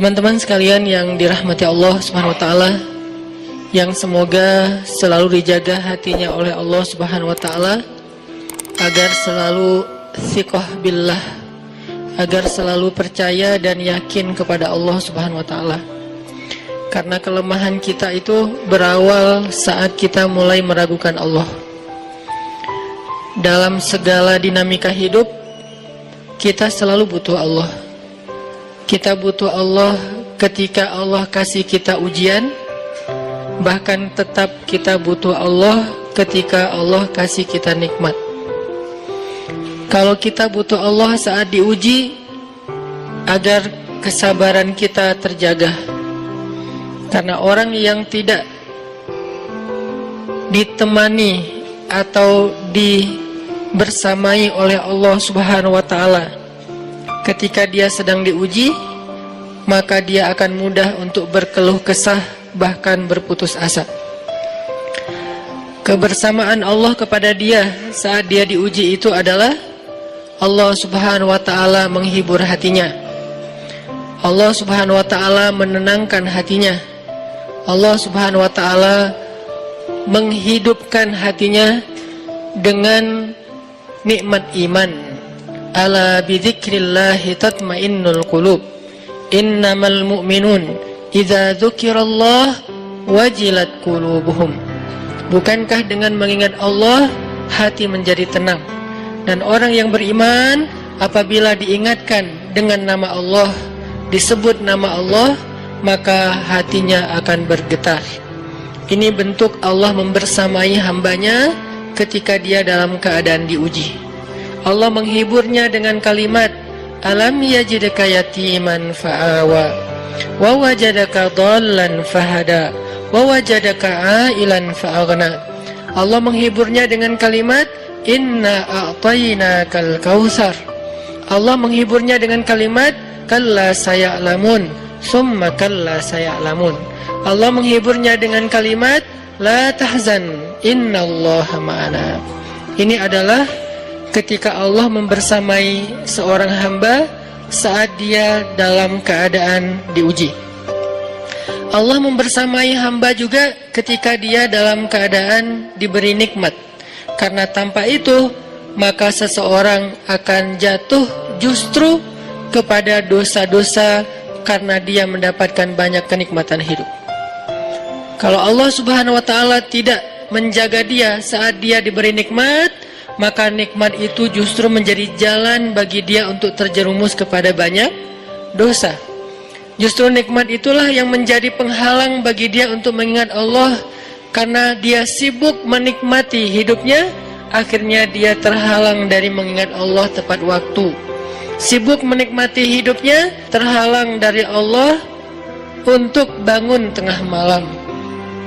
Teman-teman sekalian yang dirahmati Allah Subhanahu wa taala, yang semoga selalu dijaga hatinya oleh Allah Subhanahu wa taala agar selalu thiqah billah, agar selalu percaya dan yakin kepada Allah Subhanahu wa taala. Karena kelemahan kita itu berawal saat kita mulai meragukan Allah. Dalam segala dinamika hidup, kita selalu butuh Allah. Kita butuh Allah ketika Allah kasih kita ujian. Bahkan tetap kita butuh Allah ketika Allah kasih kita nikmat. Kalau kita butuh Allah saat diuji, agar kesabaran kita terjaga. Karena orang yang tidak ditemani atau dibersamai oleh Allah Subhanahu wa taala ketika dia sedang diuji, maka dia akan mudah untuk berkeluh kesah, bahkan berputus asa. Kebersamaan Allah kepada dia saat dia diuji itu adalah Allah Subhanahu wa taala menghibur hatinya. Allah Subhanahu wa taala menenangkan hatinya. Allah Subhanahu wa taala menghidupkan hatinya dengan nikmat iman. Ala bidzikrillahi tatmainnul qulub. Innamal mu'minun idza dzukirallah wajilat qulubuhum. Bukankah dengan mengingat Allah hati menjadi tenang? Dan orang yang beriman apabila diingatkan dengan nama Allah, disebut nama Allah, maka hatinya akan bergetar. Ini bentuk Allah membersamai hambanya ketika dia dalam keadaan diuji. Allah menghiburnya dengan kalimat, alam yajidka yatiman fa'awa wa wajadaka dhallan fahada wa wajadaka ailan fa'aghna. Allah menghiburnya dengan kalimat, inna a'tainakal kautsar. Allah menghiburnya dengan kalimat, kalla saya'lamun summa kalla saya'lamun. Allah menghiburnya dengan kalimat, la tahzan innallaha ma'ana. Ini adalah ketika Allah membersamai seorang hamba saat dia dalam keadaan diuji. Allah membersamai hamba juga ketika dia dalam keadaan diberi nikmat. Karena tanpa itu, maka seseorang akan jatuh justru kepada dosa-dosa karena dia mendapatkan banyak kenikmatan hidup. Kalau Allah Subhanahu wa taala tidak menjaga dia saat dia diberi nikmat, maka nikmat itu justru menjadi jalan bagi dia untuk terjerumus kepada banyak dosa. Justru nikmat itulah yang menjadi penghalang bagi dia untuk mengingat Allah. Karena dia sibuk menikmati hidupnya, akhirnya dia terhalang dari mengingat Allah tepat waktu. Sibuk menikmati hidupnya, terhalang dari Allah untuk bangun tengah malam.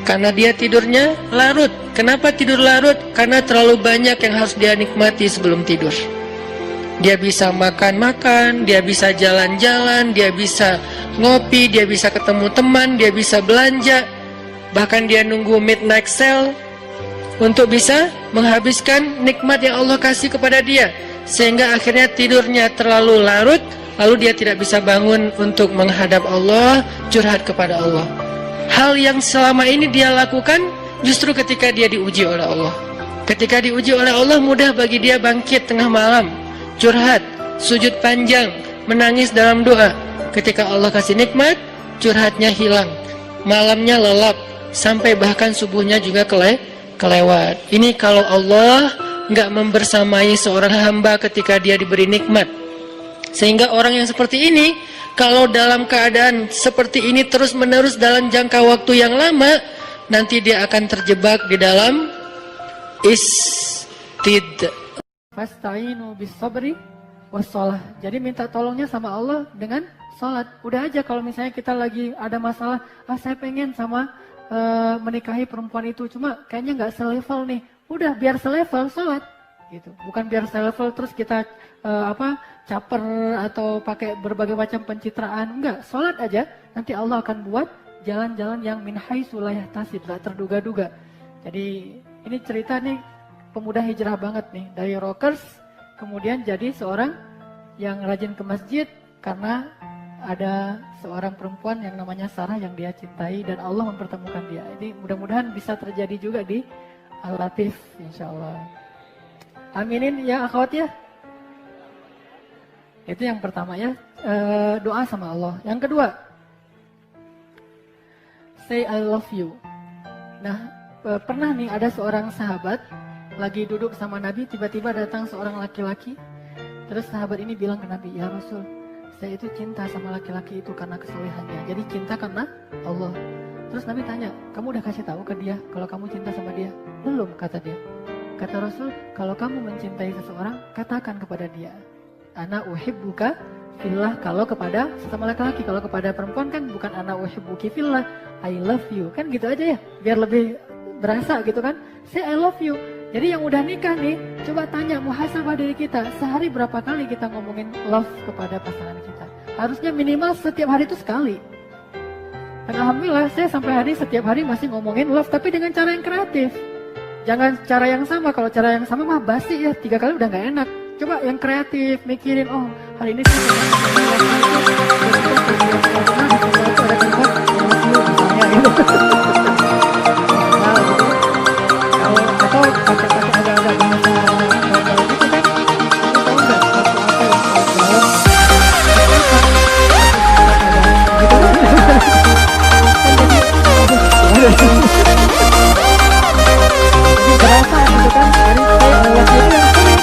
Karena dia tidurnya larut. Kenapa tidur larut? Karena terlalu banyak yang harus dia nikmati sebelum tidur. Dia bisa makan-makan, dia bisa jalan-jalan, dia bisa ngopi, dia bisa ketemu teman, dia bisa belanja. Bahkan dia nunggu midnight sale untuk bisa menghabiskan nikmat yang Allah kasih kepada dia. Sehingga akhirnya tidurnya terlalu larut, lalu dia tidak bisa bangun untuk menghadap Allah, curhat kepada Allah. Hal yang selama ini dia lakukan justru ketika dia diuji oleh Allah. Ketika diuji oleh Allah, mudah bagi dia bangkit tengah malam, curhat, sujud panjang, menangis dalam doa. Ketika Allah kasih nikmat, curhatnya hilang, malamnya lelap, sampai bahkan subuhnya juga kelewat. Ini kalau Allah nggak membersamai seorang hamba ketika dia diberi nikmat. Sehingga orang yang seperti ini, kalau dalam keadaan seperti ini terus-menerus dalam jangka waktu yang lama, nanti dia akan terjebak di dalam istid. Fasta'inu bis-sabri was-shalah. Jadi minta tolongnya sama Allah dengan salat. Udah aja kalau misalnya kita lagi ada masalah, saya pengen sama menikahi perempuan itu, cuma kayaknya nggak selevel nih. Udah biar selevel salat gitu. Bukan biar selevel terus kita caper atau pakai berbagai macam pencitraan. Enggak, salat aja. Nanti Allah akan buat jalan-jalan yang min haitsu la yahtasib, enggak terduga-duga. Jadi ini cerita nih pemuda hijrah banget nih, dari rockers kemudian jadi seorang yang rajin ke masjid karena ada seorang perempuan yang namanya Sarah yang dia cintai dan Allah mempertemukan dia. Ini mudah-mudahan bisa terjadi juga di Al-Latif, insya Allah. Aminin ya akhwat ya. Itu yang pertama ya, doa sama Allah. Yang kedua, say I love you. Nah, pernah nih ada seorang sahabat lagi duduk sama Nabi, tiba-tiba datang seorang laki-laki. Terus sahabat ini bilang ke Nabi, ya Rasul, saya itu cinta sama laki-laki itu karena kesolehannya. Jadi cinta karena Allah. Terus Nabi tanya, kamu udah kasih tahu ke dia kalau kamu cinta sama dia? Belum, kata dia. Kata Rasul, kalau kamu mencintai seseorang, katakan kepada dia, ana uhibbuka fillah. Kalau kepada sesama laki-laki, kalau kepada perempuan kan bukan ana uhibbuki fillah, I love you. Kan gitu aja ya, biar lebih berasa gitu kan. Say I love you. Jadi yang udah nikah nih, coba tanya muhasabah diri kita, sehari berapa kali kita ngomongin love kepada pasangan kita? Harusnya minimal setiap hari itu sekali. Dan alhamdulillah saya sampai hari setiap hari masih ngomongin love, tapi dengan cara yang kreatif. Jangan cara yang sama, kalau cara yang sama mah basi ya, 3 kali udah gak enak. Coba yang kreatif, mikirin, oh hari ini sih atau pakai agak-agak bahasa gitu kan. Tahu nggak waktu apa yang saya jawab? Gitu kan? Jadi berasa gitu kan, dari saya Allah itu yang sering.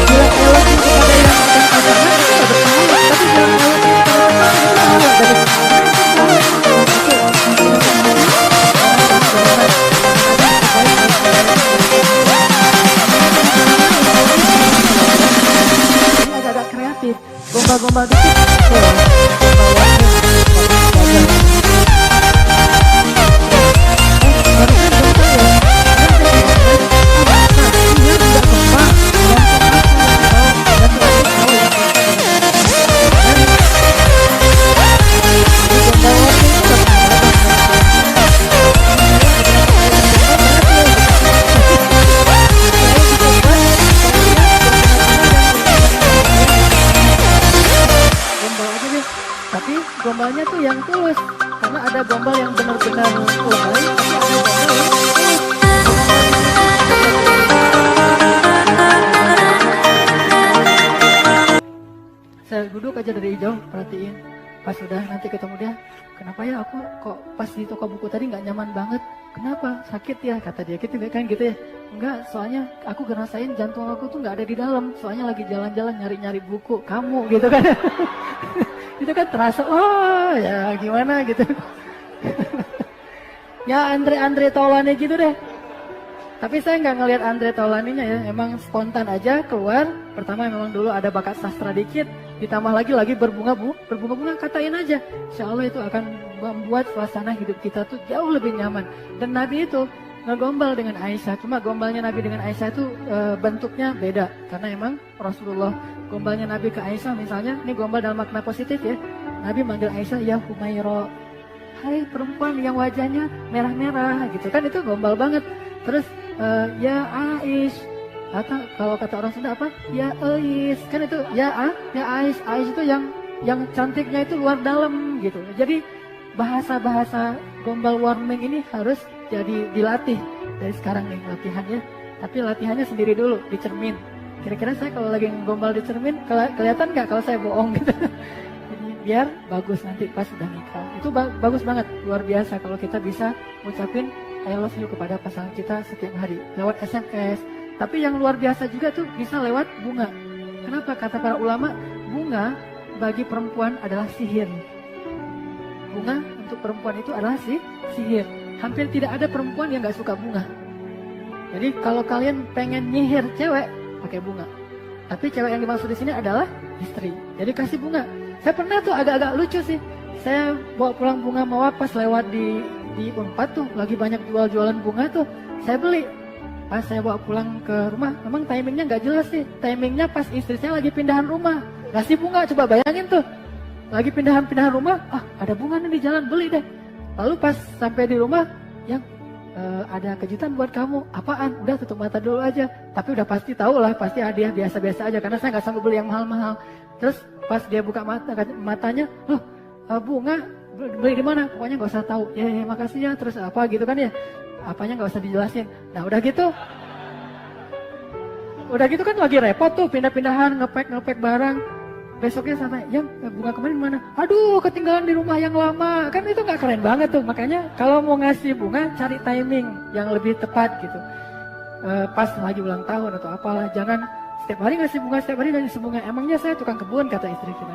Bilang Allah itu kepada yang akan pacaran itu ada pahala, tapi bilang Allah itu kepada pasangan itu pahala dari ini agak-agak kreatif, gombal-gombal dikit. Gombalnya tuh yang tulus, karena ada gombal yang benar-benar lebay, tapi ada gombal yang tulus. Saya duduk aja dari jauh, perhatiin. Pas udah nanti ketemu dia, kenapa ya aku kok pas di toko buku tadi nggak nyaman banget? Kenapa? Sakit ya? Kata dia gitu kan gitu ya. Enggak, soalnya aku ngerasain jantung aku tuh nggak ada di dalam. Soalnya lagi jalan-jalan nyari-nyari buku kamu gitu kan. Itu kan terasa, oh ya gimana gitu. Ya Andre Taulani gitu deh. Tapi saya nggak ngelihat Andre Taulaninya ya, emang spontan aja keluar. Pertama memang dulu ada bakat sastra dikit, ditambah lagi berbunga-bunga, katain aja. Insya Allah itu akan membuat suasana hidup kita tuh jauh lebih nyaman. Dan Nabi itu ngegombal dengan Aisyah, cuma gombalnya Nabi dengan Aisyah itu bentuknya beda. Karena emang Rasulullah gombalnya Nabi ke Aisyah misalnya, ini gombal dalam makna positif ya. Nabi manggil Aisyah, ya Humaira, hai perempuan yang wajahnya merah-merah gitu kan, itu gombal banget. Terus ya Aish, atau kalau kata orang Sunda apa? Ya Ais, kan itu ya Ais. Ais itu yang cantiknya itu luar dalam gitu. Jadi bahasa-bahasa gombal warming ini harus jadi dilatih dari sekarang nih latihannya. Tapi latihannya sendiri dulu di cermin. Kira-kira saya kalau lagi gombal di cermin kelihatan nggak kalau saya bohong gitu. Jadi biar bagus nanti pas sudah nikah. Itu bagus banget, luar biasa kalau kita bisa ngucapin I love you kepada pasangan kita setiap hari lewat SMS. Tapi yang luar biasa juga tuh bisa lewat bunga. Kenapa? Kata para ulama, bunga bagi perempuan adalah sihir. Bunga untuk perempuan itu adalah sihir. Hampir tidak ada perempuan yang gak suka bunga. Jadi kalau kalian pengen nyihir cewek, pakai bunga. Tapi cewek yang dimaksud di sini adalah istri. Jadi kasih bunga. Saya pernah tuh agak-agak lucu sih. Saya bawa pulang bunga mawar pas lewat di Unpad tuh, lagi banyak jual-jualan bunga tuh. Saya beli. Pas saya bawa pulang ke rumah, memang timingnya nggak jelas sih. Timingnya pas istri saya lagi pindahan rumah. Ngasih bunga, coba bayangin tuh. Lagi pindahan rumah, ada bunga nih di jalan, beli deh. Lalu pas sampai di rumah, yang ada kejutan buat kamu. Apaan? Udah tutup mata dulu aja. Tapi udah pasti tahu lah, pasti hadiah biasa-biasa aja. Karena saya nggak sanggup beli yang mahal-mahal. Terus Pas dia buka matanya, loh bunga beli di mana? Pokoknya nggak usah tahu. Ya, makasih ya. Terus apa gitu kan ya? Apanya nggak usah dijelasin. Nah udah gitu kan lagi repot tuh pindah-pindahan ngepek barang. Besoknya sama, yang bunga kemarin mana? Aduh ketinggalan di rumah yang lama. Kan itu nggak keren banget tuh. Makanya kalau mau ngasih bunga cari timing yang lebih tepat gitu. Pas lagi ulang tahun atau apalah. Jangan setiap hari ngasih bunga, setiap hari ngasih bunga. Emangnya saya tukang kebun, kata istri kita.